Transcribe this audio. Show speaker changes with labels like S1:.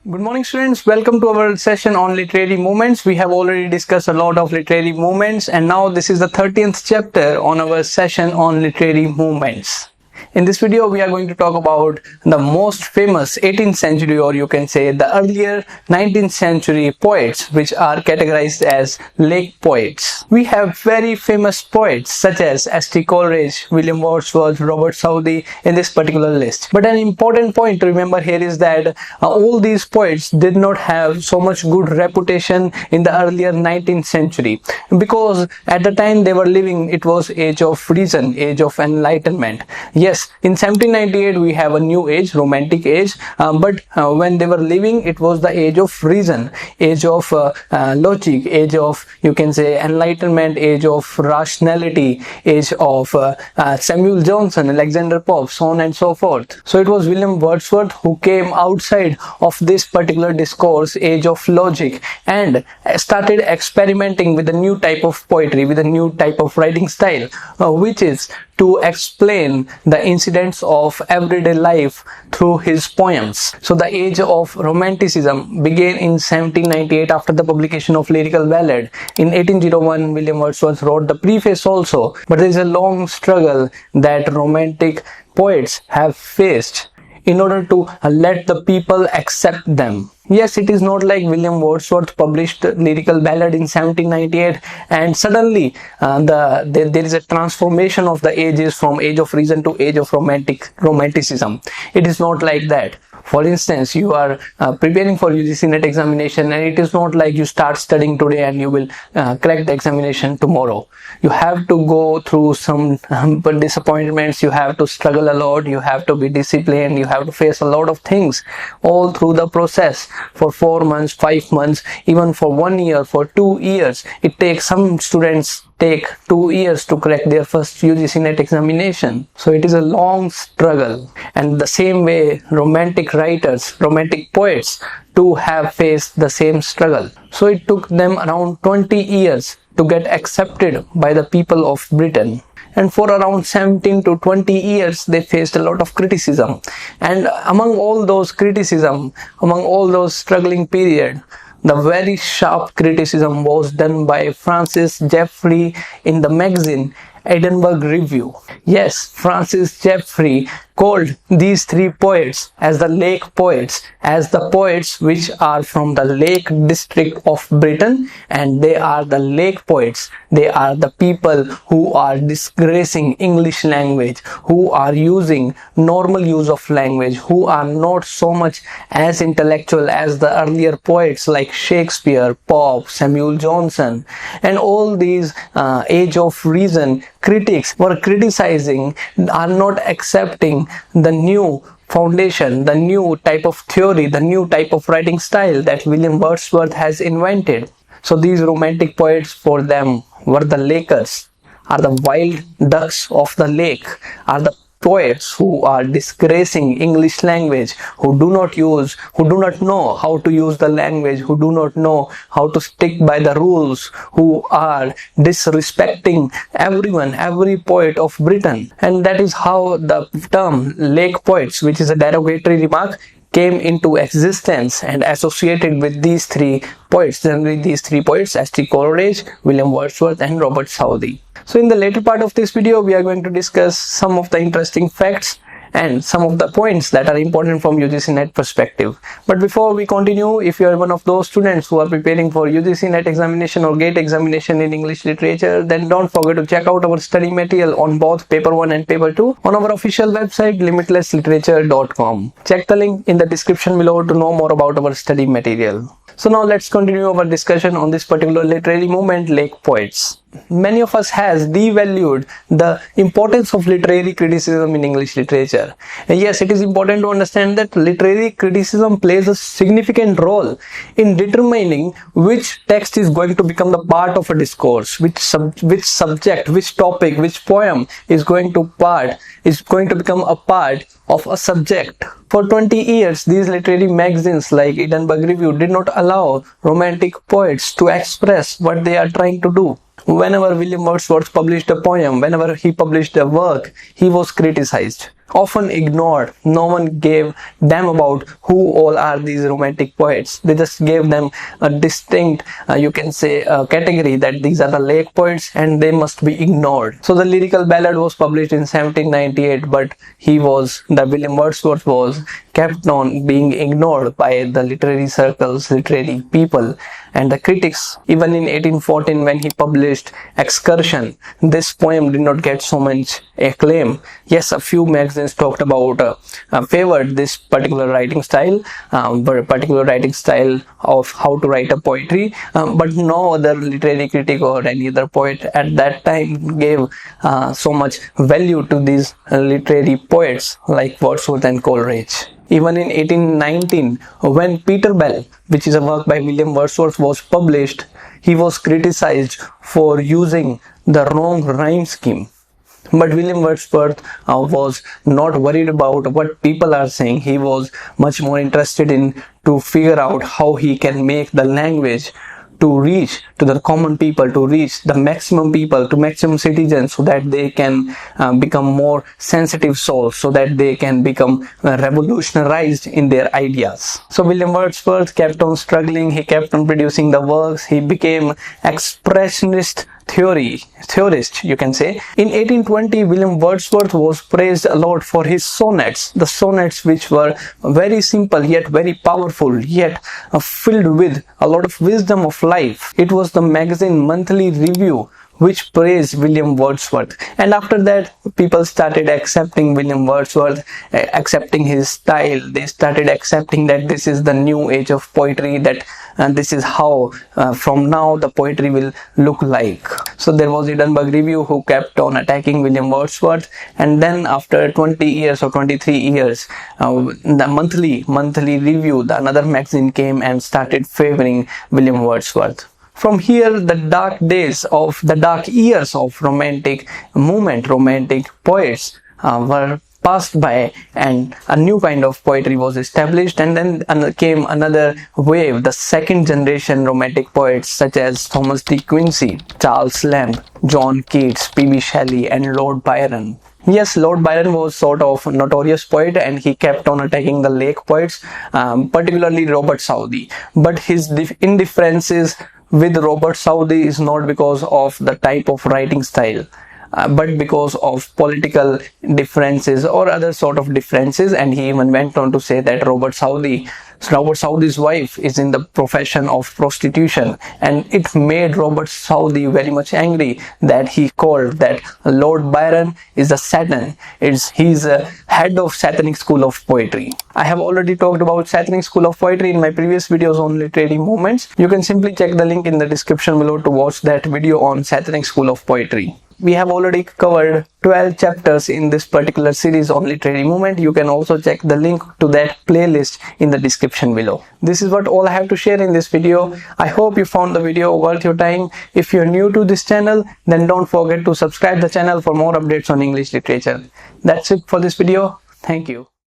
S1: Good morning students, welcome to our session on literary movements. We have already discussed a lot of literary movements and now this is the 30th chapter on our session on literary movements. In this video we are going to talk about the most famous 18th century, or you can say the earlier 19th century poets, which are categorized as lake poets. We have very famous poets such as Coleridge, William Wordsworth, Robert Southey in this particular list. But an important point to remember here is that all these poets did not have so much good reputation in the earlier 19th century, because at the time they were living, it was age of reason, age of enlightenment. Yes, in 1798 we have a new age, romantic age, but when they were living, it was the age of reason, age of logic, age of, you can say, enlightenment, age of rationality, age of Samuel Johnson, Alexander Pope, so on and so forth. So it was William Wordsworth who came outside of this particular discourse, age of logic, and started experimenting with a new type of poetry, with a new type of writing style, which is to explain the incidents of everyday life through his poems. So the age of romanticism began in 1798 after the publication of Lyrical Ballad. In 1801 William Wordsworth wrote the preface also, but there is a long struggle that romantic poets have faced in order to let the people accept them. Yes, it is not like William Wordsworth published Lyrical Ballad in 1798 and suddenly there is a transformation of the ages from age of reason to age of romanticism. It is not like that. For instance, you are preparing for UGC-NET examination, and it is not like you start studying today and you will crack the examination tomorrow. You have to go through some disappointments, you have to struggle a lot, you have to be disciplined, you have to face a lot of things all through the process for 4 months, 5 months, even for 1 year, for 2 years. It takes some students take 2 years to crack their first UGC-NET examination. So it is a long struggle, and the same way romantic writers, romantic poets too have faced the same struggle. So it took them around 20 years to get accepted by the people of Britain. And for around 17 to 20 years they faced a lot of criticism, and among all those criticism, among all those struggling period, the very sharp criticism was done by Francis Jeffery in the magazine Edinburg Review. Yes, Francis Jeffery called these three poets as the lake poets, as the poets which are from the Lake District of Britain, and they are the lake poets. They are the people who are disgracing English language, who are using normal use of language, who are not so much as intellectual as the earlier poets like Shakespeare, Pope, Samuel Johnson, and all these age of reason critics were criticizing, are not accepting the new foundation, the new type of theory, the new type of writing style that William Wordsworth has invented. So these romantic poets, for them, were the lakers, are the wild ducks of the lake, are the poets who are disgracing English language, who do not know how to use the language, who do not know how to stick by the rules, who are disrespecting everyone, every poet of Britain. And that is how the term lake poets, which is a derogatory remark, came into existence and associated with these three poets, generally these three poets, Coleridge, William Wordsworth and Robert Southey. So in the later part of this video, we are going to discuss some of the interesting facts and some of the points that are important from UGC-NET perspective. But before we continue, if you are one of those students who are preparing for UGC-NET examination or GATE examination in English literature, then don't forget to check out our study material on both paper 1 and paper 2 on our official website limitlessliterature.com. Check the link in the description below to know more about our study material. So now let's continue our discussion on this particular literary movement, lake poets. Many of us has devalued the importance of literary criticism in English literature. And yes, it is important to understand that literary criticism plays a significant role in determining which text is going to become the part of a discourse, which subject, which topic, which poem is going to become a part of a subject. For 20 years, these literary magazines like Edinburg Review did not allow romantic poets to express what they are trying to do. Whenever William Wordsworth published a poem, whenever he published a work, he was criticized. often ignored. No one gave damn about who all are these romantic poets. They just gave them a distinct, you can say, category that these are the lake poets and they must be ignored. So the lyrical ballad was published in 1798, but the William Wordsworth was kept on being ignored by the literary circles, literary people and the critics. Even in 1814, when he published Excursion, this poem did not get so much acclaim. Yes, a few magazines talked about, favored this particular writing style, of how to write a poetry, but no other literary critic or any other poet at that time gave so much value to these literary poets like Wordsworth and Coleridge. Even in 1819, when Peter Bell, which is a work by William Wordsworth, was published, he was criticized for using the wrong rhyme scheme. But William Wordsworth was not worried about what people are saying. He was much more interested in to figure out how he can make the language to reach to the common people, to reach the maximum people, to maximum citizens, so that they can become more sensitive souls, so that they can become revolutionized in their ideas. So William Wordsworth kept on struggling. He kept on producing the works. He became expressionist theorist, you can say. In 1820, William Wordsworth was praised a lot for his sonnets, the sonnets which were very simple yet very powerful, yet filled with a lot of wisdom of life. It was the magazine Monthly Review which praised William Wordsworth, and after that people started accepting William Wordsworth, accepting his style. They started accepting that this is the new age of poetry, that this is how from now the poetry will look like. So there was Edinburg Review who kept on attacking William Wordsworth, and then after 20 years or 23 years, the monthly Review, another magazine, came and started favoring William Wordsworth. From here, the dark years of romantic movement, romantic poets were passed by, and a new kind of poetry was established, and then came another wave, the second generation romantic poets such as Thomas de Quincey, Charles Lamb, John Keats, P.B. Shelley and Lord Byron. Yes, Lord Byron was sort of a notorious poet, and he kept on attacking the lake poets, particularly Robert Southey. But his indifferences with Robert Southey is not because of the type of writing style, but because of political differences or other sort of differences. And he even went on to say that Robert Southey's wife is in the profession of prostitution, and it made Robert Southey very much angry that he called that Lord Byron is a Satan. He's a head of Satanic school of poetry. I have already talked about Satanic school of poetry in my previous videos on literary movements. You can simply check the link in the description below to watch that video on Satanic school of poetry. We have already covered 12 chapters in this particular series on literary movement. You can also check the link to that playlist in the description below. This is what all I have to share in this video. I hope you found the video worth your time. If you're new to this channel, then don't forget to subscribe the channel for more updates on English literature. That's it for this video. Thank you.